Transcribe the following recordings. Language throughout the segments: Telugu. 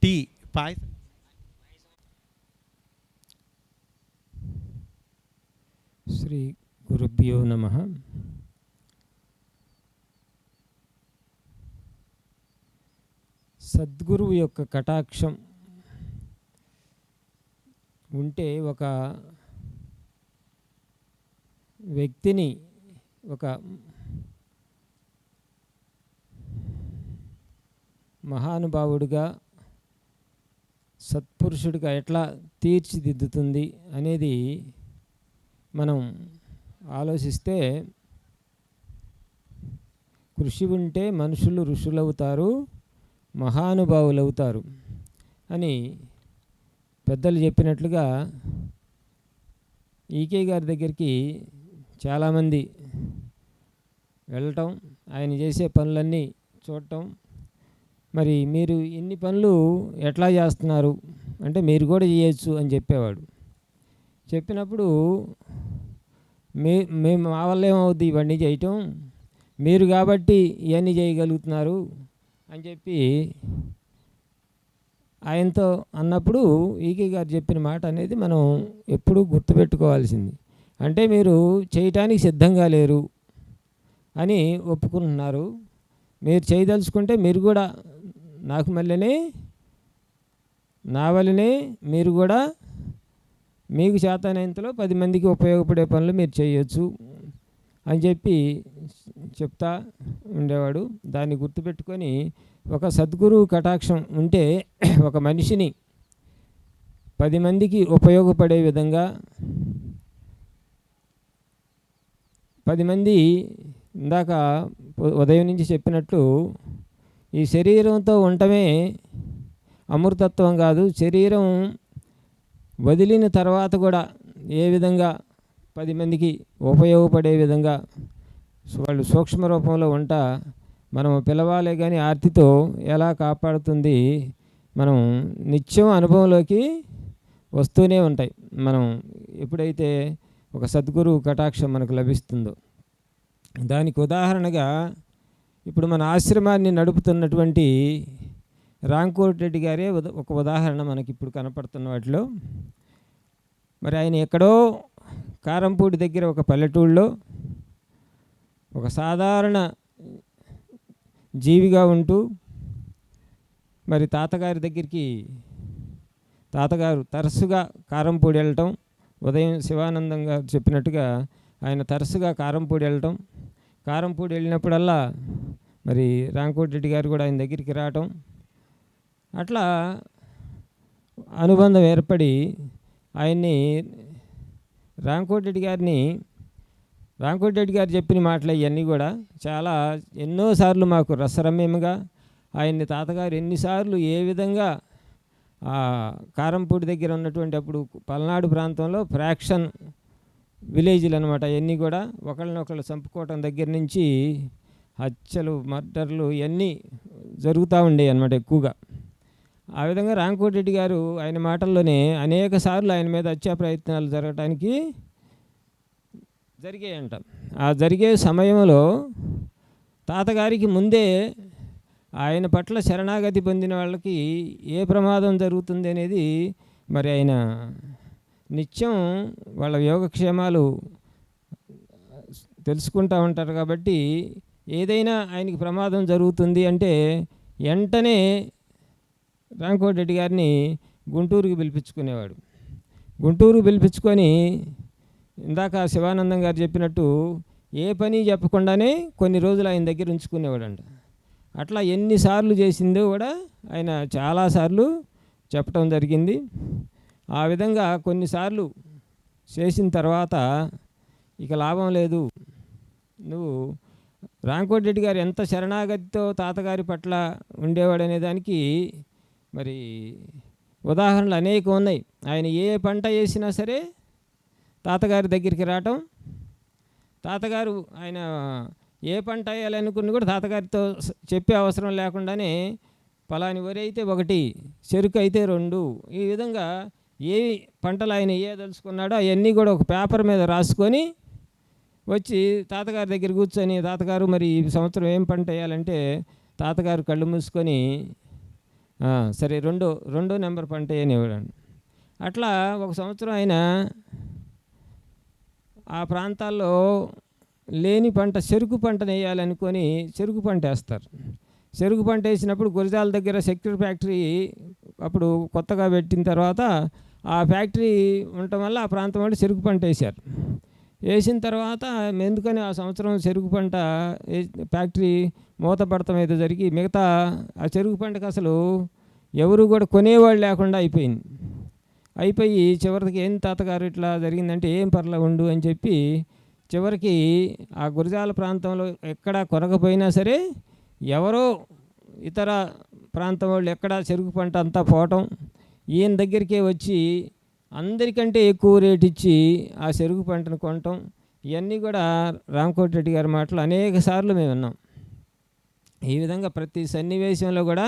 టీ పాయసం. శ్రీ గురుభ్యో నమః. సద్గురువు యొక్క కటాక్షం ఉంటే ఒక వ్యక్తిని ఒక మహానుభావుడిగా సత్పురుషుడిగా ఎట్లా తీర్చిదిద్దుతుంది అనేది మనం ఆలోచిస్తే, కృషి ఉంటే మనుషులు ఋషులవుతారు, మహానుభావులవుతారు అని పెద్దలు చెప్పినట్లుగా ఈకే గారి దగ్గరికి చాలామంది వెళ్ళటం, ఆయన చేసే పనులన్నీ చూడటం, మరి మీరు ఇన్ని పనులు ఎట్లా చేస్తున్నారు అంటే మీరు కూడా చేయొచ్చు అని చెప్పేవాడు. చెప్పినప్పుడు మేము మా వల్ల ఏమవుద్ది ఇవన్నీ చేయటం, మీరు కాబట్టి ఇవన్నీ చేయగలుగుతున్నారు అని చెప్పి ఆయనతో అన్నప్పుడు ఈకే గారు చెప్పిన మాట అనేది మనం ఎప్పుడూ గుర్తుపెట్టుకోవాల్సింది. అంటే మీరు చేయటానికి సిద్ధంగా లేరు అని ఒప్పుకుంటున్నారు. మీరు చేయదలుచుకుంటే మీరు కూడా నాకు మళ్ళీ నా వల్లనే మీరు కూడా మీకు చేతనైనంతలో 10 మందికి ఉపయోగపడే పనులు మీరు చేయొచ్చు అని చెప్పి చెప్తా ఉండేవాడు. దాన్ని గుర్తుపెట్టుకొని ఒక సద్గురువు కటాక్షం ఉంటే ఒక మనిషిని 10 మందికి ఉపయోగపడే విధంగా 10 మంది ఇందాక ఉదయం నుంచి చెప్పినట్లు ఈ శరీరంతో ఉండటమే అమృతత్వం కాదు, శరీరం వదిలిన తర్వాత కూడా ఏ విధంగా 10 మందికి ఉపయోగపడే విధంగా వాళ్ళు సూక్ష్మ రూపంలో ఉంటా మనం పిలవాలే కానీ ఆర్తితో ఎలా కాపాడుతుంది మనం నిత్యం అనుభవంలోకి వస్తూనే ఉంటాయి. మనం ఎప్పుడైతే ఒక సద్గురువు కటాక్షం మనకు లభిస్తుందో, దానికి ఉదాహరణగా ఇప్పుడు మన ఆశ్రమాన్ని నడుపుతున్నటువంటి రాంకోటి రెడ్డి గారే ఒక ఉదాహరణ మనకి ఇప్పుడు కనపడుతున్న వాటిలో. మరి ఆయన ఎక్కడో కారంపూడి దగ్గర ఒక పల్లెటూళ్ళలో ఒక సాధారణ జీవిగా ఉంటూ, మరి తాతగారు తరచుగా కారంపూడి వెళ్ళటం, ఉదయం శివానందం గారు చెప్పినట్టుగా ఆయన తరచుగా కారంపూడి వెళ్ళటం, కారంపూడి వెళ్ళినప్పుడల్లా మరి రాంకోటి రెడ్డి గారు కూడా ఆయన దగ్గరికి రావటం, అట్లా అనుబంధం ఏర్పడి ఆయన్ని రాంకోటి రెడ్డి గారు చెప్పిన మాటలు ఇవన్నీ కూడా చాలా ఎన్నోసార్లు మాకు రసరమ్యంగా ఆయన్ని తాతగారు ఎన్నిసార్లు ఏ విధంగా కారంపూడి దగ్గర ఉన్నటువంటి అప్పుడు పల్నాడు ప్రాంతంలో ఫ్రాక్షన్ విలేజ్లు అనమాట, ఇవన్నీ కూడా ఒకళ్ళనొకళ్ళు చంపుకోవటం దగ్గర నుంచి హత్యలు, మర్డర్లు ఇవన్నీ జరుగుతూ ఉండేవి అన్నమాట ఎక్కువగా. ఆ విధంగా రాంకోటి రెడ్డి గారు ఆయన మాటల్లోనే అనేక సార్లు ఆయన మీద హత్యా ప్రయత్నాలు జరగటానికి జరిగాయంట. ఆ జరిగే సమయంలో తాతగారికి ముందే ఆయన పట్ల శరణాగతి పొందిన వాళ్ళకి ఏ ప్రమాదం జరుగుతుంది అనేది మరి ఆయన నిత్యం వాళ్ళ యోగక్షేమాలు తెలుసుకుంటూ ఉంటారు. కాబట్టి ఏదైనా ఆయనకి ప్రమాదం జరుగుతుంది అంటే వెంటనే రాంకోటి రెడ్డి గారిని గుంటూరుకి పిలిపించుకునేవాడు. గుంటూరుకు పిలిపించుకొని ఇందాక శివానందం గారు చెప్పినట్టు ఏ పని చెప్పకుండానే కొన్ని రోజులు ఆయన దగ్గర ఉంచుకునేవాడంట. అట్లా ఎన్నిసార్లు చేసిందో కూడా ఆయన చాలాసార్లు చెప్పటం జరిగింది. ఆ విధంగా కొన్నిసార్లు చేసిన తర్వాత ఇక లాభం లేదు, నువ్వు రాంకోటి రెడ్డి గారు ఎంత శరణాగతితో తాతగారి పట్ల ఉండేవాడనే దానికి మరి ఉదాహరణలు అనేకం ఉన్నాయి. ఆయన ఏ పంట వేసినా సరే తాతగారి దగ్గరికి రావటం, తాతగారు ఆయన ఏ పంట వేయాలనుకుని కూడా తాతగారితో చెప్పే అవసరం లేకుండానే పలాని వరి అయితే 1, చెరుకు అయితే 2, ఈ విధంగా ఏ పంటలు ఆయన వేయదలుచుకున్నాడో అవన్నీ కూడా ఒక పేపర్ మీద రాసుకొని వచ్చి తాతగారి దగ్గర కూర్చొని, తాతగారు మరి ఈ సంవత్సరం ఏం పంట వేయాలంటే తాతగారు కళ్ళు మూసుకొని సరే రెండో నెంబర్ పంట వేయనివ్వడండి. అట్లా ఒక సంవత్సరం ఆయన ఆ ప్రాంతాల్లో లేని పంట చెరుకు పంటను వేయాలనుకొని చెరుకు పంట వేస్తారు. చెరుకు పంట వేసినప్పుడు గురజాల దగ్గర సెక్యూర్ ఫ్యాక్టరీ అప్పుడు కొత్తగా పెట్టిన తర్వాత ఆ ఫ్యాక్టరీ ఉండటం వల్ల ఆ ప్రాంతం వాళ్ళు చెరుకు పంట వేశారు. వేసిన తర్వాత ఎందుకని ఆ సంవత్సరం చెరుకు పంట ఫ్యాక్టరీ మూతపడటం ఏదో జరిగి మిగతా ఆ చెరుకు పంటకు అసలు ఎవరు కూడా కొనేవాళ్ళు లేకుండా అయిపోయి చివరికి ఏం తాతగారు ఇట్లా జరిగిందంటే ఏం పర్లే ఉండు అని చెప్పి చివరికి ఆ గురజాల ప్రాంతంలో ఎక్కడా కొనకపోయినా సరే ఎవరో ఇతర ప్రాంతం వాళ్ళు ఎక్కడా చెరుకు పంట అంతా పోవటం, ఈయన దగ్గరికే వచ్చి అందరికంటే ఎక్కువ రేటు ఇచ్చి ఆ చెరుకు పంటను కొనటం, ఇవన్నీ కూడా రామకోటిరెడ్డి గారి మాటలు అనేక సార్లు మేము విన్నాం. ఈ విధంగా ప్రతి సన్నివేశంలో కూడా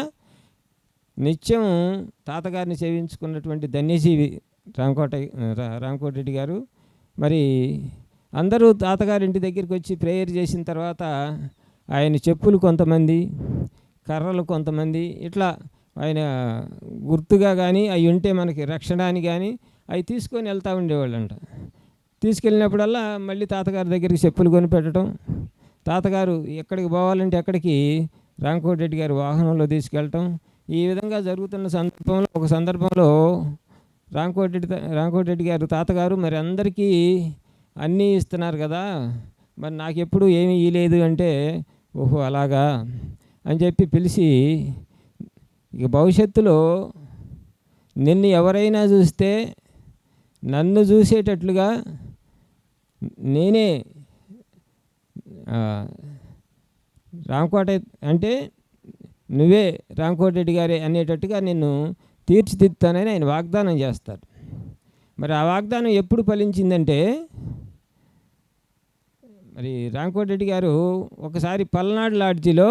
నిత్యం తాతగారిని సేవించుకున్నటువంటి ధన్యజీవి రామకోటిరెడ్డి గారు. మరి అందరూ తాతగారి ఇంటి దగ్గరికి వచ్చి ప్రేయర్ చేసిన తర్వాత ఆయన చెప్పులు కొంతమంది, కర్రలు కొంతమంది, ఇట్లా ఆయన గుర్తుగా కానీ అవి ఉంటే మనకి రక్షణ అని కానీ అవి తీసుకొని వెళ్తూ ఉండేవాళ్ళంట. తీసుకెళ్ళినప్పుడల్లా మళ్ళీ తాతగారి దగ్గరికి చెప్పులు కొనిపెట్టడం, తాతగారు ఎక్కడికి పోవాలంటే ఎక్కడికి రామకోటిరెడ్డి గారు వాహనంలో తీసుకెళ్ళటం, ఈ విధంగా జరుగుతున్న సందర్భంలో ఒక సందర్భంలో రామకోటిరెడ్డి గారు తాతగారు మరి అందరికీ అన్నీ ఇస్తున్నారు కదా, మరి నాకెప్పుడు ఏమీ ఇవ్వలేదు అంటే, ఓహో అలాగా అని చెప్పి పిలిచి, ఇక భవిష్యత్తులో నిన్ను ఎవరైనా చూస్తే నన్ను చూసేటట్లుగా నేనే రామకోట అంటే నువ్వే రామకోటిరెడ్డి గారే అనేటట్టుగా నిన్ను తీర్చిదిద్దుతానని ఆయన వాగ్దానం చేస్తారు. మరి ఆ వాగ్దానం ఎప్పుడు ఫలించిందంటే, మరి రామకోటిరెడ్డి గారు ఒకసారి పల్నాడు లాడ్జిలో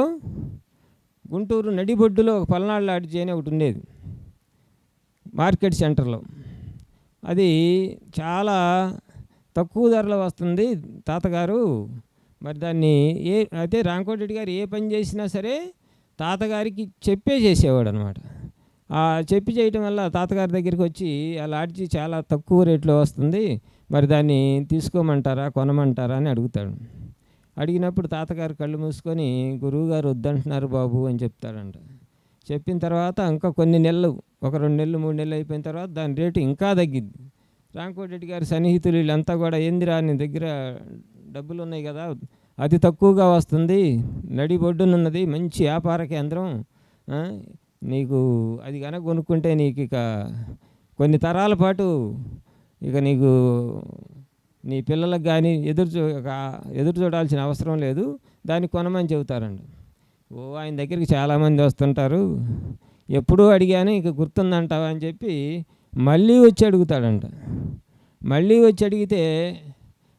గుంటూరు నడిబొడ్డులో ఒక పల్నాడు లాడ్జి అని ఒకటి ఉండేది మార్కెట్ సెంటర్లో. అది చాలా తక్కువ ధరలో వస్తుంది తాతగారు. మరి దాన్ని అయితే రామకోటిరెడ్డి గారు ఏ పని చేసినా సరే తాతగారికి చెప్పే చేసేవాడు అనమాట. చెప్పి చేయటం వల్ల తాతగారి దగ్గరికి వచ్చి ఆ లాడ్జి చాలా తక్కువ రేట్లో వస్తుంది, మరి దాన్ని తీసుకోమంటారా కొనమంటారా అని అడుగుతాడు. అడిగినప్పుడు తాతగారు కళ్ళు మూసుకొని గురువుగారు వద్దంటున్నారు బాబు అని చెప్తాడంట. చెప్పిన తర్వాత ఇంకా కొన్ని నెలలు, ఒక 2 నెలలు 3 నెలలు అయిపోయిన తర్వాత దాని రేటు ఇంకా తగ్గిద్ది. రామకోటిరెడ్డి గారి సన్నిహితులు వీళ్ళంతా కూడా ఏందిరా నీ దగ్గర డబ్బులు ఉన్నాయి కదా, అతి తక్కువగా వస్తుంది, నడిబొడ్డునున్నది, మంచి వ్యాపార కేంద్రం, నీకు అది కనుక కొనుక్కుంటే నీకు ఇక కొన్ని తరాల పాటు ఇక నీకు నీ పిల్లలకు కానీ ఎదురు చూడాల్సిన అవసరం లేదు, దాన్ని కొనమని చెబుతారండి. ఆయన దగ్గరికి చాలామంది వస్తుంటారు, ఎప్పుడూ అడిగాను ఇక గుర్తుందంటావా అని చెప్పి మళ్ళీ వచ్చి అడుగుతాడంట. మళ్ళీ వచ్చి అడిగితే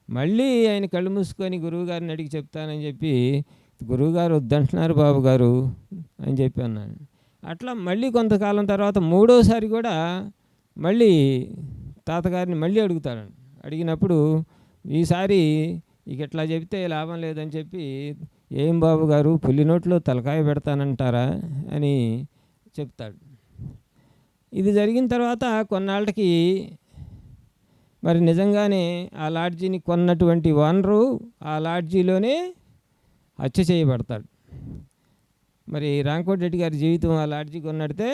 మళ్ళీ ఆయన కళ్ళు మూసుకొని గురువుగారిని అడిగి చెప్తానని చెప్పి, గురువుగారు వద్దంటున్నారు బాబు గారు అని చెప్పి అన్నాను. అట్లా మళ్ళీ కొంతకాలం తర్వాత మూడోసారి కూడా మళ్ళీ తాతగారిని మళ్ళీ అడుగుతాడండి. అడిగినప్పుడు ఈసారి ఇక ఇట్లా చెప్తే లాభం లేదని చెప్పి, ఏం బాబు గారు పులి నోట్లో తలకాయ పెడతానంటారా అని చెప్తాడు. ఇది జరిగిన తర్వాత కొన్నాళ్ళకి మరి నిజంగానే ఆ లాడ్జీని కొన్నటువంటి ఓనరు ఆ లాడ్జీలోనే హత్య చేయబడతాడు. మరి రామకోటిరెడ్డి గారి జీవితం ఆ లాడ్జీ కొన్నడితే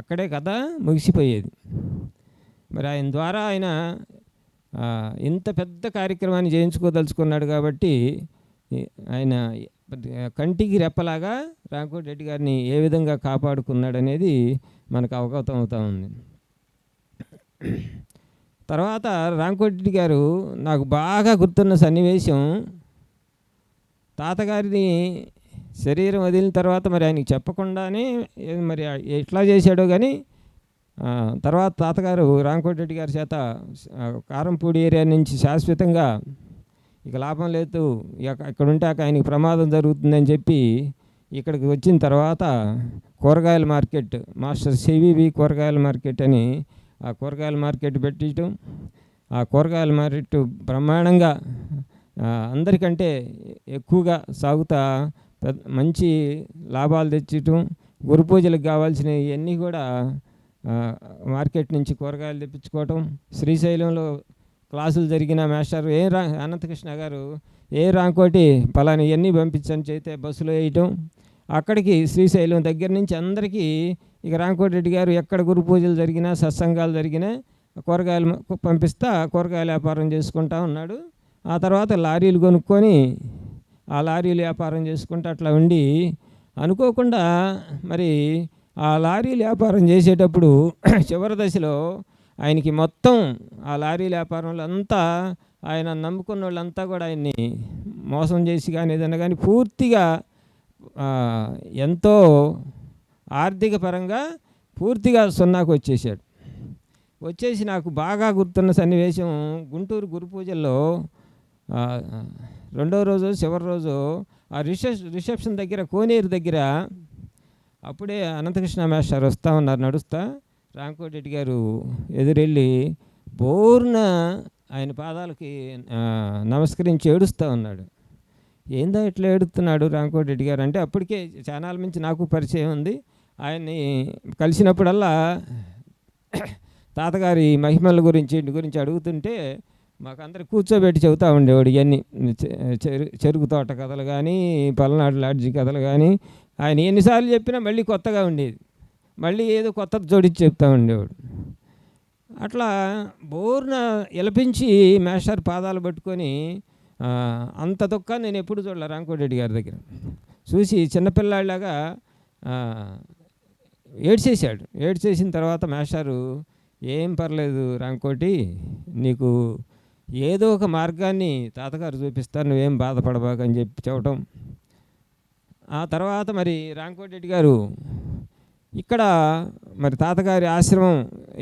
అక్కడే కథ ముగిసిపోయేది. మరి ఆయన ద్వారా ఆయన ఇంత పెద్ద కార్యక్రమాన్ని చేయించుకోదలుచుకున్నాడు కాబట్టి ఆయన కంటికి రెప్పలాగా రామకోటిరెడ్డి గారిని ఏ విధంగా కాపాడుకున్నాడు అనేది మనకు అవగతం అవుతూ ఉంది. తర్వాత రామకోటిరెడ్డి గారు నాకు బాగా గుర్తున్న సన్నివేశం, తాతగారిని శరీరం వదిలిన తర్వాత మరి ఆయనకి చెప్పకుండానే మరి ఎట్లా చేశాడో కానీ తర్వాత తాతగారు రామకోటిరెడ్డి గారి చేత కారంపూడి ఏరియా నుంచి శాశ్వతంగా ఇక లాభం లేదు, ఇక్కడ ఉంటే ఆయనకి ప్రమాదం జరుగుతుందని చెప్పి ఇక్కడికి వచ్చిన తర్వాత కూరగాయల మార్కెట్, మాస్టర్ సివివి కూరగాయల మార్కెట్ అని ఆ కూరగాయల మార్కెట్ పెట్టడం, ఆ కూరగాయల మార్కెట్ బ్రహ్మాండంగా అందరికంటే ఎక్కువగా సాగుతా మంచి లాభాలు తెచ్చటం, గురు పూజలకు కావాల్సినవి ఇవన్నీ కూడా మార్కెట్ నుంచి కూరగాయలు తెప్పించుకోవటం, శ్రీశైలంలో క్లాసులు జరిగిన మాస్టర్ అనంతకృష్ణ గారు రాంకోటి పలాని ఇవన్నీ పంపించని చేస్తే బస్సులో వేయటం, అక్కడికి శ్రీశైలం దగ్గర నుంచి అందరికీ ఇక రాంకోటి రెడ్డి గారు ఎక్కడ గురు పూజలు జరిగినా సత్సంగాలు జరిగినా కూరగాయలు పంపిస్తా కూరగాయల వ్యాపారం చేసుకుంటా ఉన్నాడు. ఆ తర్వాత లారీలు కొనుక్కొని ఆ లారీలు వ్యాపారం చేసుకుంటూ అట్లా ఉండి అనుకోకుండా మరి ఆ లారీలు వ్యాపారం చేసేటప్పుడు చివరి దశలో ఆయనకి మొత్తం ఆ లారీల వ్యాపారంలో అంతా ఆయన నమ్ముకున్న వాళ్ళంతా కూడా ఆయన్ని మోసం చేసి కానీ ఏదన్నా కానీ పూర్తిగా ఎంతో ఆర్థిక పరంగా పూర్తిగా సున్నాకు వచ్చేసి నాకు బాగా గుర్తున్న సన్నివేశం గుంటూరు గురు పూజల్లో రెండో రోజు చివరి రోజు ఆ రిసెప్షన్ దగ్గర కోనేరు దగ్గర అప్పుడే అనంతకృష్ణ మాస్టర్ వస్తూ ఉన్నారు నడుస్తా, రాంకోటి రెడ్డి గారు ఎదురెళ్ళి బోర్న ఆయన పాదాలకి నమస్కరించి ఏడుస్తూ ఉన్నాడు. ఏందో ఇట్లా ఏడుస్తున్నాడు రాంకోటి రెడ్డి గారు అంటే అప్పటికే ఛానల్ నుంచి నాకు పరిచయం ఉంది. ఆయన్ని కలిసినప్పుడల్లా తాతగారి మహిమల గురించి ఇంటి గురించి అడుగుతుంటే మాకందరు కూర్చోబెట్టి చెబుతూ ఉండేవాడు. ఇవన్నీ చెరుకు తోట కథలు కానీ పల్నాడు లాడ్జి కథలు కానీ ఆయన ఎన్నిసార్లు చెప్పినా మళ్ళీ కొత్తగా ఉండేది, మళ్ళీ ఏదో కొత్తది జోడించి చెప్తూ ఉండేవాడు. అట్లా బోర్న ఎలపించి మేస్టర్ పాదాలు పట్టుకొని అంత దుఃఖాన్ని నేను ఎప్పుడు చూడలే రాంకోటి రెడ్డి గారి దగ్గర. చూసి చిన్నపిల్లాడిలాగా ఏడ్చేసిన తర్వాత మేస్టారు ఏం పర్లేదు రాంకోటి, నీకు ఏదో ఒక మార్గాన్ని తాతగారు చూపిస్తారు, నువ్వేం బాధపడబాకని చెప్పి చెప్పటం. ఆ తర్వాత మరి రాంకోటి రెడ్డి గారు ఇక్కడ మరి తాతగారి ఆశ్రమం,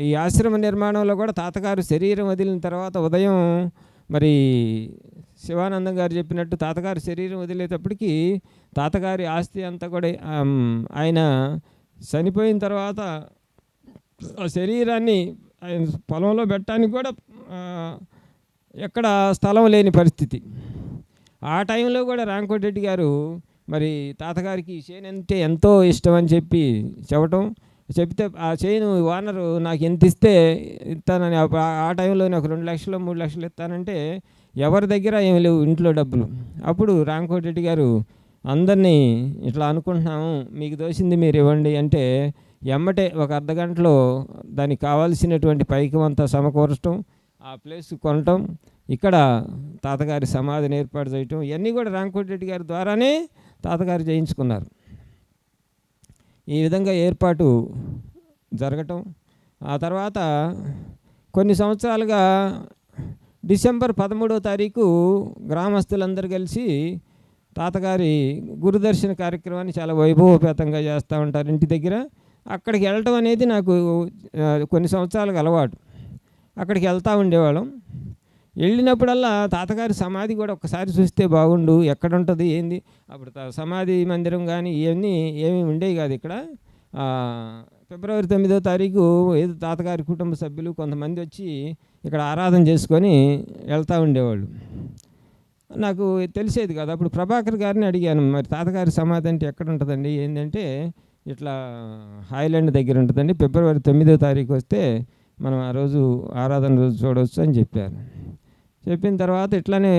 ఈ ఆశ్రమ నిర్మాణంలో కూడా తాతగారు శరీరం వదిలిన తర్వాత ఉదయం మరి శివానందం గారు చెప్పినట్టు తాతగారి శరీరం వదిలేటప్పటికీ తాతగారి ఆస్తి అంతా కూడా ఆయన చనిపోయిన తర్వాత ఆ శరీరాన్ని ఆయన పొలంలో పెట్టడానికి కూడా ఎక్కడ స్థలం లేని పరిస్థితి. ఆ టైంలో కూడా రాంకోటి రెడ్డి గారు మరి తాతగారికి చేను అంటే ఎంతో ఇష్టం అని చెప్పి చెప్తే ఆ చేను ఓనరు నాకు ఎంత ఇస్తే ఇస్తానని ఆ టైంలో నాకు 2 లక్షలు 3 లక్షలు ఇస్తానంటే ఎవరి దగ్గర ఏమి లేవు ఇంట్లో డబ్బులు. అప్పుడు రాంకోటి రెడ్డి గారు అందరినీ ఇట్లా అనుకుంటున్నాము, మీకు దోసింది మీరు ఇవ్వండి అంటే ఎమ్మటే ఒక అర్ధగంటలో దానికి కావాల్సినటువంటి పైకం అంతా సమకూర్చడం, ఆ ప్లేస్ కొనటం, ఇక్కడ తాతగారి సమాధిని ఏర్పాటు చేయటం, ఇవన్నీ కూడా రాంకోటి రెడ్డి గారి ద్వారానే తాతగారు చేయించుకున్నారు. ఈ విధంగా ఏర్పాటు జరగటం. ఆ తర్వాత కొన్ని సంవత్సరాలుగా డిసెంబర్ 13వ తారీఖు గ్రామస్తులందరూ కలిసి తాతగారి గురుదర్శన కార్యక్రమాన్ని చాలా వైభవపేతంగా చేస్తూ ఉంటారు ఇంటి దగ్గర. అక్కడికి వెళ్ళటం అనేది నాకు కొన్ని సంవత్సరాలకు అలవాటు. అక్కడికి వెళ్తూ ఉండేవాళ్ళం. వెళ్ళినప్పుడల్లా తాతగారి సమాధి కూడా ఒక్కసారి చూస్తే బాగుండు, ఎక్కడ ఉంటుంది ఏంది. అప్పుడు సమాధి మందిరం కానీ ఇవన్నీ ఏమీ ఉండేవి కాదు ఇక్కడ. ఫిబ్రవరి 9వ తారీఖు ఏదో తాతగారి కుటుంబ సభ్యులు కొంతమంది వచ్చి ఇక్కడ ఆరాధన చేసుకొని వెళ్తూ ఉండేవాళ్ళు. నాకు తెలిసేది కాదు. అప్పుడు ప్రభాకర్ గారిని అడిగాను, మరి తాతగారి సమాధి అంటే ఎక్కడ ఉంటుందండి ఏంటంటే ఇట్లా హాయిలాండ్ దగ్గర ఉంటుందండి, ఫిబ్రవరి 9వ తారీఖు వస్తే మనం ఆ రోజు ఆరాధన రోజు చూడవచ్చు అని చెప్పారు. చెప్పిన తర్వాత ఇట్లానే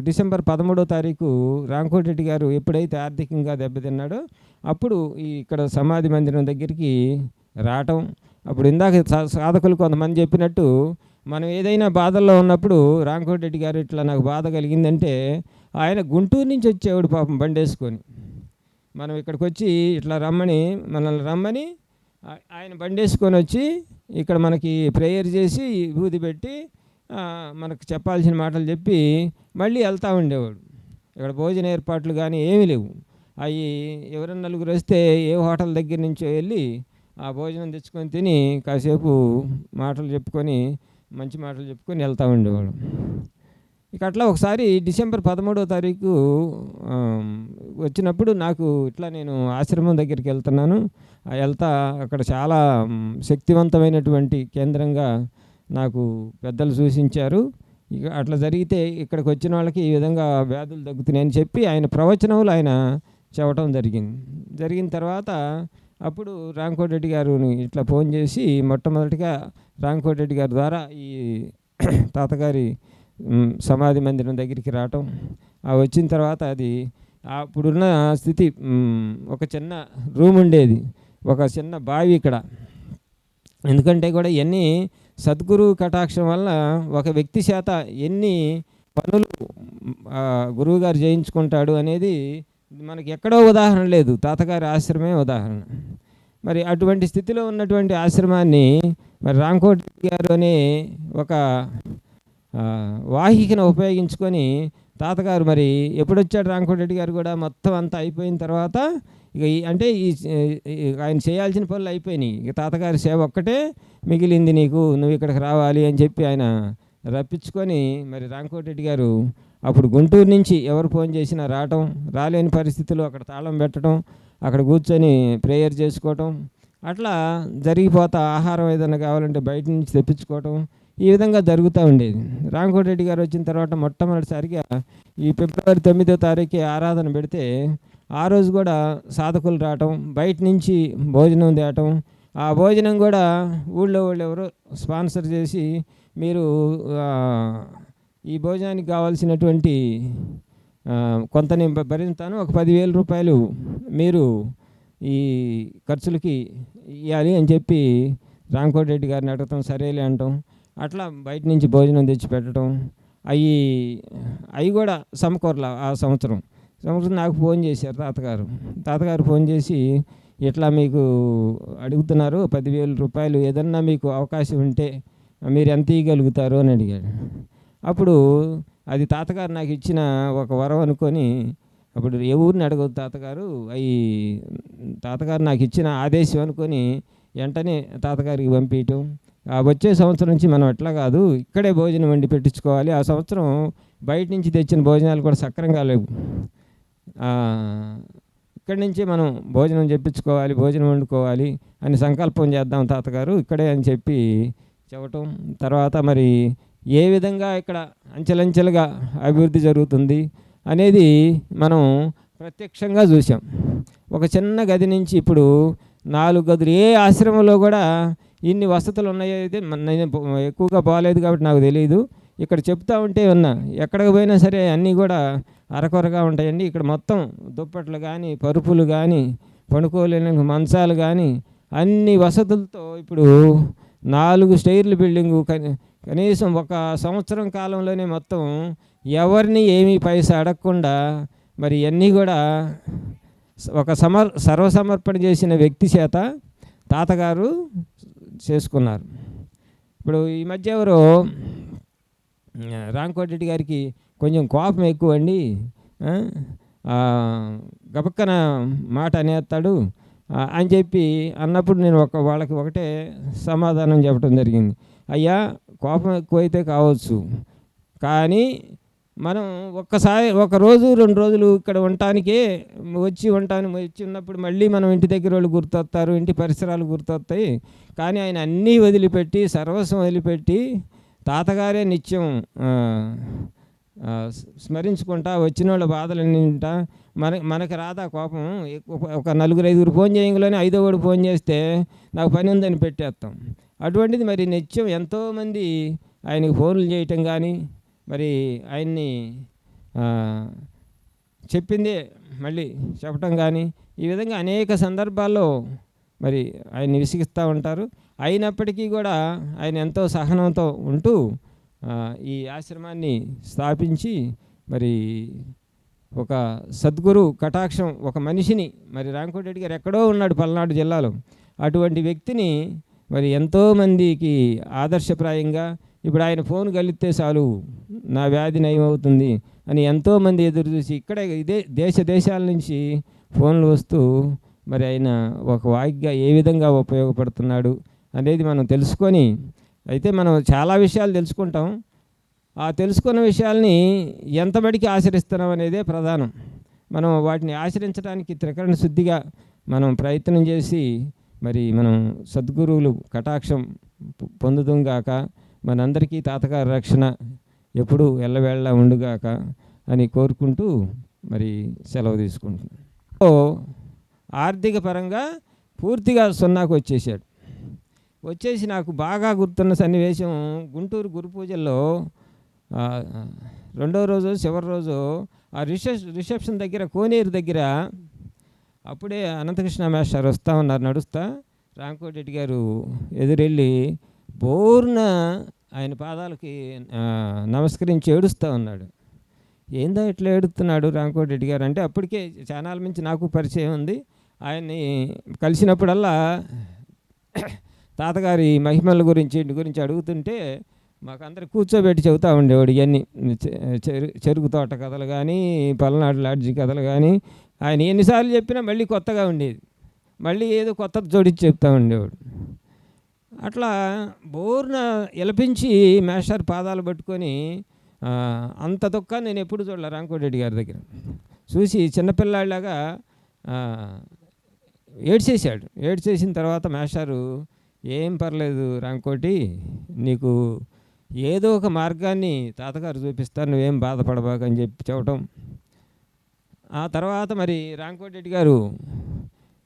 డిసెంబర్ 13వ తారీఖు రాంకోటి రెడ్డి గారు ఎప్పుడైతే ఆర్థికంగా దెబ్బతిన్నాడో అప్పుడు ఇక్కడ సమాధి మందిరం దగ్గరికి రావటం. అప్పుడు ఇందాక సాధకులు కొంతమంది చెప్పినట్టు మనం ఏదైనా బాధల్లో ఉన్నప్పుడు రాంకోటి రెడ్డి గారు ఇట్లా నాకు బాధ కలిగిందంటే ఆయన గుంటూరు నుంచి వచ్చేవాడు పాపం బండేసుకొని. మనం ఇక్కడికి వచ్చి ఇట్లా మనల్ని రమ్మని ఆయన బండేసుకొని వచ్చి ఇక్కడ మనకి ప్రేయర్ చేసి విభూది పెట్టి మనకు చెప్పాల్సిన మాటలు చెప్పి మళ్ళీ వెళ్తూ ఉండేవాడు. ఇక్కడ భోజన ఏర్పాట్లు కానీ ఏమీ లేవు. అవి ఎవరైనా నలుగురు వస్తే ఏ హోటల్ దగ్గర నుంచో వెళ్ళి ఆ భోజనం తెచ్చుకొని తిని కాసేపు మంచి మాటలు చెప్పుకొని వెళ్తూ ఉండేవాడు. ఇక అట్లా ఒకసారి డిసెంబర్ 13వ తారీఖు వచ్చినప్పుడు నాకు ఇట్లా నేను ఆశ్రమం దగ్గరికి వెళ్తున్నాను, అక్కడ చాలా శక్తివంతమైనటువంటి కేంద్రంగా నాకు పెద్దలు సూచించారు. ఇక అట్లా జరిగితే ఇక్కడికి వచ్చిన వాళ్ళకి ఈ విధంగా వ్యాధులు తగ్గుతున్నాయని చెప్పి ఆయన ప్రవచనములు ఆయన చెప్పడం జరిగిన తర్వాత అప్పుడు రాంకోటిరెడ్డి గారుని ఇట్లా ఫోన్ చేసి మొట్టమొదటిగా రాంకోటిరెడ్డి గారి ద్వారా ఈ తాతగారి సమాధి మందిరం దగ్గరికి రావటం, వచ్చిన తర్వాత అది అప్పుడున్న స్థితి ఒక చిన్న రూమ్ ఉండేది, ఒక చిన్న బావి ఇక్కడ. ఎందుకంటే కూడా ఇవన్నీ సద్గురు కటాక్షం వల్ల ఒక వ్యక్తి చేత ఎన్ని పనులు గురువుగారు చేయించుకుంటాడు అనేది మనకి ఎక్కడో ఉదాహరణ లేదు, తాతగారి ఆశ్రమే ఉదాహరణ. మరి అటువంటి స్థితిలో ఉన్నటువంటి ఆశ్రమాన్ని మరి రాంకోటి గారు అనే ఒక వాహికను ఉపయోగించుకొని తాతగారు మరి ఎప్పుడొచ్చాడు రాంకోటిరెడ్డి గారు కూడా మొత్తం అంతా అయిపోయిన తర్వాత ఇక అంటే ఆయన చేయాల్సిన పనులు అయిపోయినాయి, ఇక తాతగారి సేవ ఒక్కటే మిగిలింది, నీకు నువ్వు ఇక్కడికి రావాలి అని చెప్పి ఆయన రప్పించుకొని మరి రాంకోటిరెడ్డి గారు అప్పుడు గుంటూరు నుంచి ఎవరు ఫోన్ చేసినా రావటం, రాలేని పరిస్థితుల్లో అక్కడ తాళం పెట్టడం, అక్కడ కూర్చొని ప్రేయర్ చేసుకోవటం, అట్లా జరిగిపోతా ఆహారం ఏదైనా కావాలంటే బయట నుంచి తెప్పించుకోవటం, ఈ విధంగా జరుగుతూ ఉండేది. రాంకోటిరెడ్డి గారు వచ్చిన తర్వాత మొట్టమొదటిసారిగా ఈ ఫిబ్రవరి 9వ తారీఖు ఆరాధన పెడితే ఆ రోజు కూడా సాధకులు రావటం, బయట నుంచి భోజనం తేవటం, ఆ భోజనం కూడా ఊళ్ళో వాళ్ళు ఎవరో స్పాన్సర్ చేసి మీరు ఈ భోజనానికి కావాల్సినటువంటి కొంత నేను భరిస్తాను, ఒక 10,000 రూపాయలు మీరు ఈ ఖర్చులకి ఇవ్వాలి అని చెప్పి రాంకోటిరెడ్డి గారిని అడగటం, సరేలే అంటాం. అట్లా బయట నుంచి భోజనం తెచ్చి పెట్టడం, అవి కూడా సమకూరలా. ఆ సంవత్సరం నాకు ఫోన్ చేశారు తాతగారు ఫోన్ చేసి ఇట్లా మీకు అడుగుతున్నారు 10,000 రూపాయలు, ఏదన్నా మీకు అవకాశం ఉంటే మీరు ఎంత ఇవ్వగలుగుతారు అని అడిగాడు. అప్పుడు అది తాతగారు నాకు ఇచ్చిన ఒక వరం అనుకొని, అప్పుడు ఏ ఊరిని అడగదు తాతగారు, తాతగారు నాకు ఇచ్చిన ఆదేశం అనుకొని వెంటనే తాతగారికి పంపించటం. వచ్చే సంవత్సరం నుంచి మనం ఎట్లా కాదు, ఇక్కడే భోజనం వండి పెట్టించుకోవాలి. ఆ సంవత్సరం బయట నుంచి తెచ్చిన భోజనాలు కూడా సక్రంగా లేవు, ఇక్కడి నుంచి మనం భోజనం చెప్పించుకోవాలి, భోజనం వండుకోవాలి అని సంకల్పం చేద్దాం తాతగారు ఇక్కడే అని చెప్పి చెప్పటం. తర్వాత మరి ఏ విధంగా ఇక్కడ అంచెలంచెలుగా అభివృద్ధి జరుగుతుంది అనేది మనం ప్రత్యక్షంగా చూసాం. ఒక చిన్న గది నుంచి ఇప్పుడు 4 గదులు, ఏ ఆశ్రమంలో కూడా ఇన్ని వసతులు ఉన్నాయో అయితే నేను ఎక్కువగా బాగాలేదు కాబట్టి నాకు తెలియదు, ఇక్కడ చెప్తా ఉంటే ఉన్నా, ఎక్కడికి పోయినా సరే అన్నీ కూడా అరకొరగా ఉంటాయండి. ఇక్కడ మొత్తం దుప్పట్లు కానీ, పరుపులు కానీ, పడుకోలేని మంచాలు కానీ అన్ని వసతులతో ఇప్పుడు 4 స్టైర్ల బిల్డింగు కనీసం ఒక సంవత్సరం కాలంలోనే మొత్తం ఎవరిని ఏమీ పైసా అడగకుండా మరి ఇవన్నీ కూడా ఒక సర్వసమర్పణ చేసిన వ్యక్తి చేత తాతగారు చేసుకున్నారు. ఇప్పుడు ఈ మధ్య ఎవరో రాంకోటిరెడ్డి గారికి కొంచెం కోపం ఎక్కువ అండి, గబక్కన మాట అనేస్తాడు అని చెప్పి అన్నప్పుడు నేను వాళ్ళకి ఒకటే సమాధానం చెప్పడం జరిగింది. అయ్యా, కోపం ఎక్కువైతే కావచ్చు, కానీ మనం ఒక్కసారి 1 రోజు 2 రోజులు ఇక్కడ ఉండటానికే వచ్చి ఉన్నప్పుడు మళ్ళీ మనం ఇంటి దగ్గర వాళ్ళు గుర్తొస్తారు, ఇంటి పరిసరాలు గుర్తొస్తాయి. కానీ ఆయన అన్నీ వదిలిపెట్టి, సర్వస్వం వదిలిపెట్టి తాతగారే నిత్యం స్మరించుకుంటా, వచ్చిన వాళ్ళ బాధలన్నింటా మనకి రాదా కోపం? ఒక 4-5 ఫోన్ చేయగానే 5వ వాడు ఫోన్ చేస్తే నాకు పని ఉందని పెట్టేస్తాం. అటువంటిది మరి నిత్యం ఎంతోమంది ఆయనకి ఫోన్లు చేయటం కానీ, మరి ఆయన్ని చెప్పిందే మళ్ళీ చెప్పటం కానీ, ఈ విధంగా అనేక సందర్భాల్లో మరి ఆయన్ని విసిగిస్తూ ఉంటారు. అయినప్పటికీ కూడా ఆయన ఎంతో సహనంతో ఉంటూ ఈ ఆశ్రమాన్ని స్థాపించి మరి ఒక సద్గురు కటాక్షం, ఒక మనిషిని, మరి రాంకోటిరెడ్డి గారు ఎక్కడో ఉన్నాడు పల్నాడు జిల్లాలో, అటువంటి వ్యక్తిని మరి ఎంతోమందికి ఆదర్శప్రాయంగా, ఇప్పుడు ఆయన ఫోన్ కలిస్తే చాలు నా వ్యాధి నయమవుతుంది అని ఎంతోమంది ఎదురు చూసి ఇక్కడే దేశాల నుంచి ఫోన్లు వస్తూ మరి ఆయన ఒక వాయిగా ఏ విధంగా ఉపయోగపడుతున్నాడు అనేది మనం తెలుసుకొని, అయితే మనం చాలా విషయాలు తెలుసుకుంటాం. ఆ తెలుసుకున్న విషయాల్ని ఎంతబడికి ఆచరిస్తున్నాం అనేదే ప్రధానం. మనం వాటిని ఆచరించడానికి త్రికరణ శుద్ధిగా మనం ప్రయత్నం చేసి మరి మనం సద్గురువులు కటాక్షం పొందుతుంగాక, మనందరికీ తాతగారి రక్షణ ఎప్పుడూ ఎల్లవేళ ఉండుగాక అని కోరుకుంటూ మరి సెలవు తీసుకుంటున్నాను. ఆర్థిక పరంగా పూర్తిగా సున్నాకు వచ్చేసాడు. వచ్చేసి నాకు బాగా గుర్తున్న సన్నివేశం, గుంటూరు గురు పూజల్లో రెండో రోజు చివరి రోజు ఆ రిసెప్షన్ దగ్గర కోనేరు దగ్గర అప్పుడే అనంతకృష్ణ మాస్టర్ వస్తూ ఉన్నారు నడుస్తా. రాంకోటెడ్డి గారు ఎదురెళ్ళి బోర్న ఆయన పాదాలకి నమస్కరించి ఏడుస్తూ ఉన్నాడు. ఏందో ఇట్లా ఏడుస్తున్నాడు రాంకోటెడ్డి గారు అంటే, అప్పటికే చానాల నుంచి నాకు పరిచయం ఉంది. ఆయన్ని కలిసినప్పుడల్లా తాతగారి మహిమల గురించి ఇంటి గురించి అడుగుతుంటే మాకందరు కూర్చోబెట్టి చెబుతూ ఉండేవాడు. ఇవన్నీ చెరుకు తోట కథలు కానీ, పల్నాడు లాడ్జి కథలు కానీ, ఆయన ఎన్నిసార్లు చెప్పినా మళ్ళీ కొత్తగా ఉండేది. మళ్ళీ ఏదో కొత్తది జోడించి చెప్తూ ఉండేవాడు. అట్లా బోర్న ఎలపించి మేస్టర్ పాదాలు పట్టుకొని అంత దుఃఖాన్ని నేను ఎప్పుడు చూడలే రాంకోటెడ్డి గారి దగ్గర. చూసి చిన్నపిల్లాడిలాగా ఏడ్చేసాడు. ఏడ్చేసిన తర్వాత మేస్టారు, ఏం పర్లేదు రాంకోటి, నీకు ఏదో ఒక మార్గాన్ని తాతగారు చూపిస్తారు, నువ్వేం బాధపడబాకని చెప్పి చెప్పటం. ఆ తర్వాత మరి రాంకోటెడ్డి గారు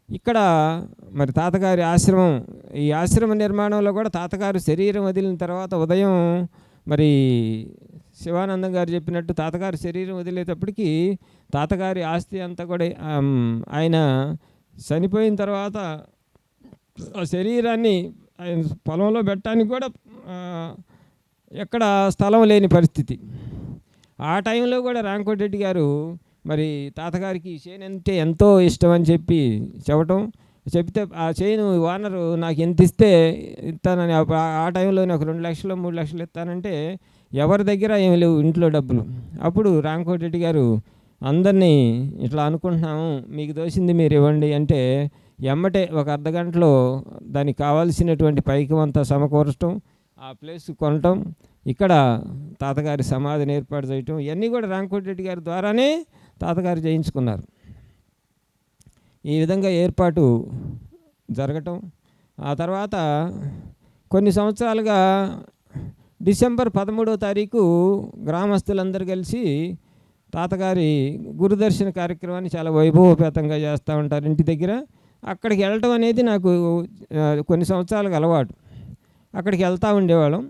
ఇక్కడ మరి తాతగారి ఆశ్రమం, ఈ ఆశ్రమ నిర్మాణంలో కూడా తాతగారు శరీరం వదిలిన తర్వాత ఉదయం మరి శివానందం గారు చెప్పినట్టు తాతగారు శరీరం వదిలేటప్పటికీ తాతగారి ఆస్తి అంతా కూడా ఆయన చనిపోయిన తర్వాత ఆ శరీరాన్ని ఆయన పొలంలో పెట్టడానికి కూడా ఎక్కడ స్థలం లేని పరిస్థితి. ఆ టైంలో కూడా రాంకోటెడ్డి గారు మరి తాతగారికి చేను అంటే ఎంతో ఇష్టం అని చెప్పి చెప్పటం, చెప్తే ఆ చేను ఓనరు నాకు ఎంత ఇస్తే ఇస్తానని, ఆ టైంలోనే ఒక 2 లక్షలు 3 లక్షలు ఇస్తానంటే ఎవరి దగ్గర ఏమి లేవు ఇంట్లో డబ్బులు. అప్పుడు రాంకోటెడ్డి గారు అందరినీ ఇట్లా అనుకుంటున్నాము, మీకు దోసింది మీరు ఇవ్వండి అంటే ఎమ్మటే ఒక అర్ధగంటలో దానికి కావాల్సినటువంటి పైకం అంతా సమకూర్చడం, ఆ ప్లేస్ కొనటం, ఇక్కడ తాతగారి సమాధిని ఏర్పాటు చేయటం, ఇవన్నీ కూడా రాంకోటెడ్డి గారి ద్వారానే తాతగారు చేయించుకున్నారు. ఈ విధంగా ఏర్పాటు జరగటం. ఆ తర్వాత కొన్ని సంవత్సరాలుగా డిసెంబర్ 13వ తారీఖు గ్రామస్తులందరూ కలిసి తాతగారి గురుదర్శన కార్యక్రమాన్ని చాలా వైభవపేతంగా చేస్తూ ఉంటారు ఇంటి దగ్గర. అక్కడికి వెళ్ళటం అనేది నాకు కొన్ని సంవత్సరాలకు అలవాటు. అక్కడికి వెళ్తూ ఉండేవాళ్ళం.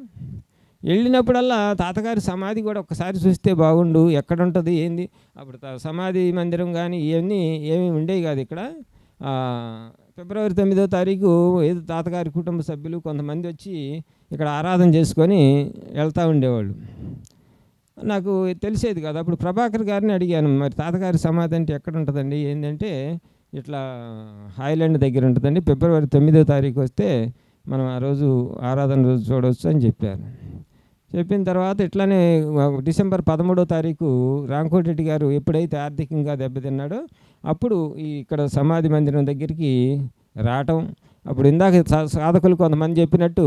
వెళ్ళినప్పుడల్లా తాతగారి సమాధి కూడా ఒకసారి చూస్తే బాగుండు, ఎక్కడ ఉంటుంది ఏంది. అప్పుడు సమాధి మందిరం కానీ ఇవన్నీ ఏమీ ఉండేవి కాదు ఇక్కడ. ఫిబ్రవరి 9వ తారీఖు ఏదో తాతగారి కుటుంబ సభ్యులు కొంతమంది వచ్చి ఇక్కడ ఆరాధన చేసుకొని వెళ్తూ ఉండేవాళ్ళు. నాకు తెలిసేది కాదు. అప్పుడు ప్రభాకర్ గారిని అడిగాను, మరి తాతగారి సమాధి అంటే ఎక్కడ ఉంటుందండి ఏంటంటే, ఇట్లా హాయిలాండ్ దగ్గర ఉంటుందండి, ఫిబ్రవరి 9వ తారీఖు వస్తే మనం ఆ రోజు ఆరాధన రోజు చూడవచ్చు అని చెప్పారు. చెప్పిన తర్వాత ఇట్లానే డిసెంబర్ 13వ తారీఖు రాంకోటెడ్డి గారు ఎప్పుడైతే ఆర్థికంగా దెబ్బతిన్నాడో అప్పుడు ఇక్కడ సమాధి మందిరం దగ్గరికి రావటం. అప్పుడు ఇందాక సాధకులు కొంతమంది చెప్పినట్టు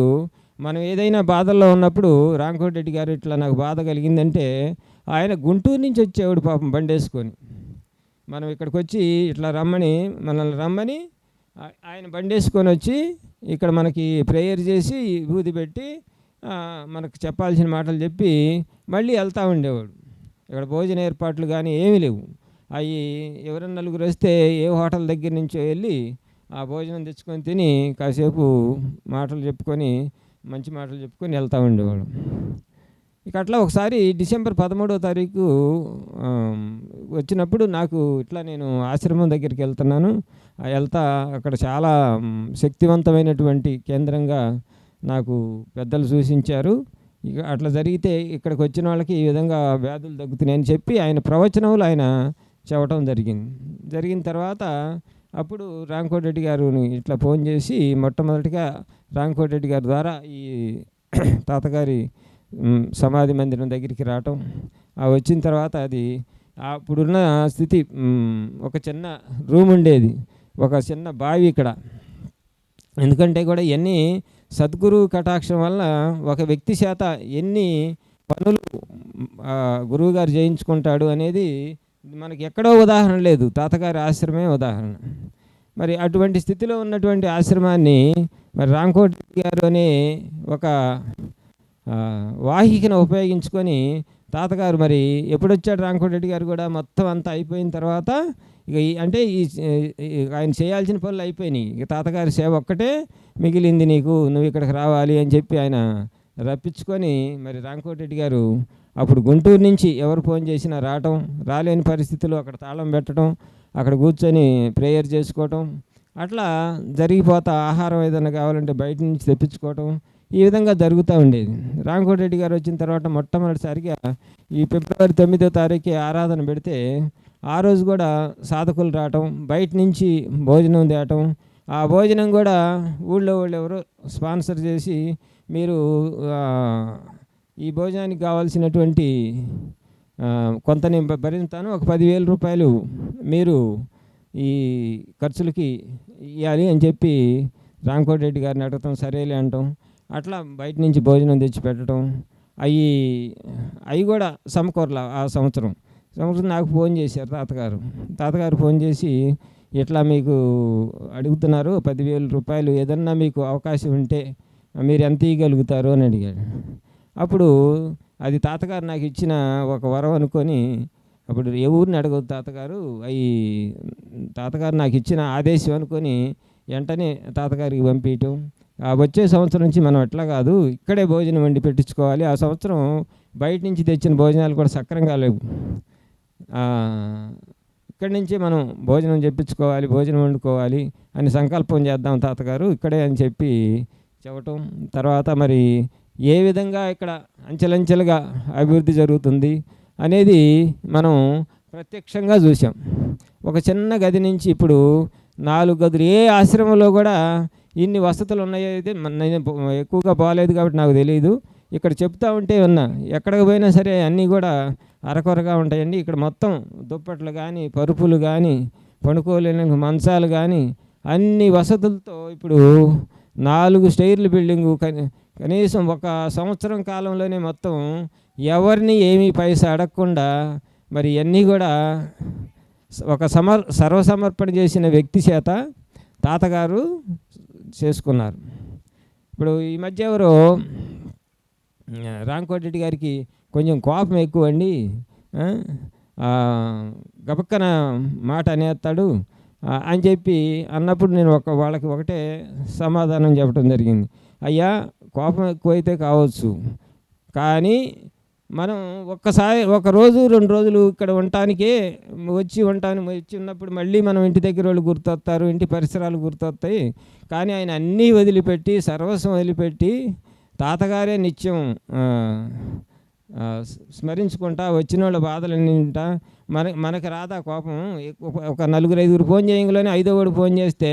మనం ఏదైనా బాధల్లో ఉన్నప్పుడు రాంకోటెడ్డి గారు ఇట్లా నాకు బాధ కలిగిందంటే ఆయన గుంటూరు నుంచి వచ్చేవాడు పాపం బండేసుకొని. మనం ఇక్కడికి వచ్చి ఇట్లా మనల్ని రమ్మని ఆయన బండేసుకొని వచ్చి ఇక్కడ మనకి ప్రేయర్ చేసి విభూది పెట్టి మనకు చెప్పాల్సిన మాటలు చెప్పి మళ్ళీ వెళ్తూ ఉండేవాడు. ఇక్కడ భోజన ఏర్పాట్లు కానీ ఏమీ లేవు. అవి ఎవరైనా నలుగురు వస్తే ఏ హోటల్ దగ్గర నుంచో వెళ్ళి ఆ భోజనం తెచ్చుకొని తిని కాసేపు మాటలు చెప్పుకొని మంచి మాటలు చెప్పుకొని వెళ్తూ ఉండేవాడు. ఇక అట్లా ఒకసారి డిసెంబర్ 13వ తారీఖు వచ్చినప్పుడు నాకు ఇట్లా నేను ఆశ్రమం దగ్గరికి వెళ్తున్నాను. వెళ్తా అక్కడ చాలా శక్తివంతమైనటువంటి కేంద్రంగా నాకు పెద్దలు సూచించారు. ఇక అట్లా జరిగితే ఇక్కడికి వచ్చిన వాళ్ళకి ఈ విధంగా వ్యాధులు తగ్గుతున్నాయని చెప్పి ఆయన ప్రవచనములు ఆయన చెప్పడం జరిగిన తర్వాత అప్పుడు రాంకోటెడ్డి గారుని ఇట్లా ఫోన్ చేసి మొట్టమొదటిగా రాంకోటెడ్డి గారి ద్వారా ఈ తాతగారి సమాధి మందిరం దగ్గరికి రావటం. వచ్చిన తర్వాత అది అప్పుడున్న స్థితి, ఒక చిన్న రూమ్ ఉండేది, ఒక చిన్న బావి ఇక్కడ. ఎందుకంటే కూడా ఇవన్నీ సద్గురు కటాక్షం వల్ల ఒక వ్యక్తి చేత ఎన్ని పనులు గురువుగారు చేయించుకుంటాడు అనేది మనకి ఎక్కడో ఉదాహరణ లేదు, తాతగారి ఆశ్రమే ఉదాహరణ. మరి అటువంటి స్థితిలో ఉన్నటువంటి ఆశ్రమాన్ని మరి రాంకోటెడ్డి గారు అనే ఒక వాహికను ఉపయోగించుకొని తాతగారు మరి ఎప్పుడొచ్చాడు రాంకోటెడ్డి గారు కూడా మొత్తం అంతా అయిపోయిన తర్వాత ఇక అంటే ఆయన చేయాల్సిన పనులు అయిపోయినాయి. ఇక తాతగారి సేవ ఒక్కటే మిగిలింది నీకు, నువ్వు ఇక్కడికి రావాలి అని చెప్పి ఆయన రప్పించుకొని మరి రాంకోటిరెడ్డి గారు అప్పుడు గుంటూరు నుంచి ఎవరు ఫోన్ చేసినా రావటం, రాలేని పరిస్థితుల్లో అక్కడ తాళం పెట్టడం, అక్కడ కూర్చొని ప్రేయర్ చేసుకోవటం, అట్లా జరిగిపోతా ఆహారం ఏదైనా కావాలంటే బయట నుంచి తెప్పించుకోవటం, ఈ విధంగా జరుగుతూ ఉండేది. రాంకోటిరెడ్డి గారు వచ్చిన తర్వాత మొట్టమొదటిసారిగా ఈ ఫిబ్రవరి 9వ తారీఖు ఆరాధన పెడితే ఆ రోజు కూడా సాధకులు రావటం, బయట నుంచి భోజనం తేవటం, ఆ భోజనం కూడా ఊళ్ళో వాళ్ళు ఎవరో స్పాన్సర్ చేసి మీరు ఈ భోజనానికి కావాల్సినటువంటి కొంత నేను భరిస్తాను, ఒక 10,000 రూపాయలు మీరు ఈ ఖర్చులకి ఇవ్వాలి అని చెప్పి రాంకోటిరెడ్డి గారిని అడగటం, సరేలే అంటాం. అట్లా బయట నుంచి భోజనం తెచ్చి పెట్టడం, అవి కూడా సమకూరల. ఆ సంవత్సరం నాకు ఫోన్ చేశారు తాతగారు ఫోన్ చేసి, ఇట్లా మీకు అడుగుతున్నారు 10,000 రూపాయలు, ఏదన్నా మీకు అవకాశం ఉంటే మీరు ఎంత ఇవ్వగలుగుతారు అని అడిగాడు. అప్పుడు అది తాతగారు నాకు ఇచ్చిన ఒక వరం అనుకొని, అప్పుడు ఏ ఊరిని అడగదు తాతగారు, తాతగారు నాకు ఇచ్చిన ఆదేశం అనుకొని వెంటనే తాతగారికి పంపించటం. వచ్చే సంవత్సరం నుంచి మనం ఎట్లా కాదు, ఇక్కడే భోజనం వండి పెట్టించుకోవాలి. ఆ సంవత్సరం బయట నుంచి తెచ్చిన భోజనాలు కూడా సక్రంగా లేవు, ఇక్కడి నుంచే మనం భోజనం చెప్పించుకోవాలి, భోజనం వండుకోవాలి అని సంకల్పం చేద్దాం తాతగారు ఇక్కడే అని చెప్పి చెప్పటం. తర్వాత మరి ఏ విధంగా ఇక్కడ అంచెలంచెలుగా అభివృద్ధి జరుగుతుంది అనేది మనం ప్రత్యక్షంగా చూసాం. ఒక చిన్న గది నుంచి ఇప్పుడు 4 గదులు. ఏ ఆశ్రమంలో కూడా ఇన్ని వసతులు ఉన్నాయైతే నేను ఎక్కువగా పోలేదు కాబట్టి నాకు తెలియదు. ఇక్కడ చెప్తా ఉంటే ఉన్నా, ఎక్కడికి పోయినా సరే అన్నీ కూడా అరకొరగా ఉంటాయండి. ఇక్కడ మొత్తం దుప్పట్లు కానీ, పరుపులు కానీ, పడుకోలేని మంచాలు కానీ అన్ని వసతులతో ఇప్పుడు 4 స్టైర్లు బిల్డింగు కనీసం ఒక సంవత్సరం కాలంలోనే మొత్తం ఎవరిని ఏమీ పైసా అడగకుండా మరి ఇవన్నీ కూడా ఒక సర్వసమర్పణ చేసిన వ్యక్తి చేత తాతగారు చేసుకున్నారు. ఇప్పుడు ఈ మధ్య ఎవరో రాంకోటిరెడ్డి గారికి కొంచెం కోపం ఎక్కువ అండి, గబక్కన మాట అనేస్తాడు అని చెప్పి అన్నప్పుడు నేను వాళ్ళకి ఒకటే సమాధానం చెప్పడం జరిగింది. అయ్యా, కోపం ఎక్కువైతే కావచ్చు, కానీ మనం ఒక్కసారి 1 రోజు 2 రోజులు ఇక్కడ ఉండటానికే వచ్చి ఉన్నప్పుడు మళ్ళీ మనం ఇంటి దగ్గర వాళ్ళు గుర్తొస్తారు, ఇంటి పరిసరాలు గుర్తొస్తాయి. కానీ ఆయన అన్నీ వదిలిపెట్టి, సర్వస్వం వదిలిపెట్టి తాతగారే నిత్యం స్మరించుకుంటా, వచ్చిన వాళ్ళ బాధలన్నీ ఉంటా. మనకు రాదా కోపం? ఒక 4-5 ఫోన్ చేయగానే 5వ వాడు ఫోన్ చేస్తే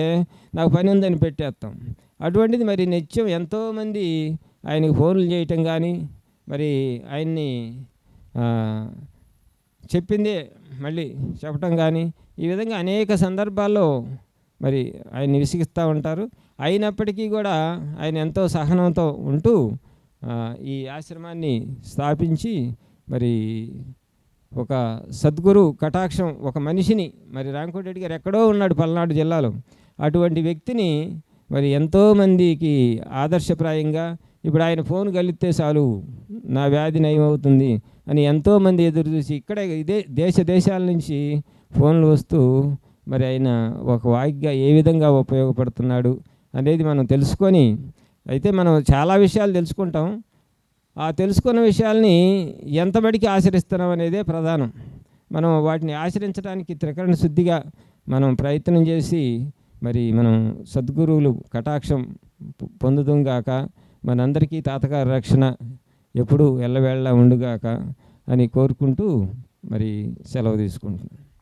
నాకు పని ఉందని పెట్టేస్తాం. అటువంటిది మరి నిత్యం ఎంతోమంది ఆయనకు ఫోన్లు చేయటం కానీ, మరి ఆయన్ని చెప్పిందే మళ్ళీ చెప్పటం కానీ, ఈ విధంగా అనేక సందర్భాల్లో మరి ఆయన్ని విసిగిస్తూ ఉంటారు. అయినప్పటికీ కూడా ఆయన ఎంతో సహనంతో ఉంటూ ఈ ఆశ్రమాన్ని స్థాపించి మరి ఒక సద్గురు కటాక్షం, ఒక మనిషిని, మరి రాంకోటిరెడ్డి గారు ఎక్కడో ఉన్నాడు పల్నాడు జిల్లాలో, అటువంటి వ్యక్తిని మరి ఎంతోమందికి ఆదర్శప్రాయంగా, ఇప్పుడు ఆయన ఫోన్ కలిస్తే చాలు నా వ్యాధి నయమవుతుంది అని ఎంతోమంది ఎదురు చూసి ఇక్కడ దేశాల నుంచి ఫోన్లు వస్తూ మరి ఆయన ఒక వాయిగా ఏ విధంగా ఉపయోగపడుతున్నాడు అనేది మనం తెలుసుకొని, అయితే మనం చాలా విషయాలు తెలుసుకుంటాం. ఆ తెలుసుకున్న విషయాల్ని ఎంతబడికి ఆచరిస్తున్నాం అనేదే ప్రధానం. మనం వాటిని ఆచరించడానికి త్రికరణ శుద్ధిగా మనం ప్రయత్నం చేసి మరి మనం సద్గురువులు కటాక్షం పొందుతుంగాక, మనందరికీ తాతగారి రక్షణ ఎప్పుడూ ఎల్లవేళలా ఉండుగాక అని కోరుకుంటూ మరి సెలవు తీసుకుంటున్నాను.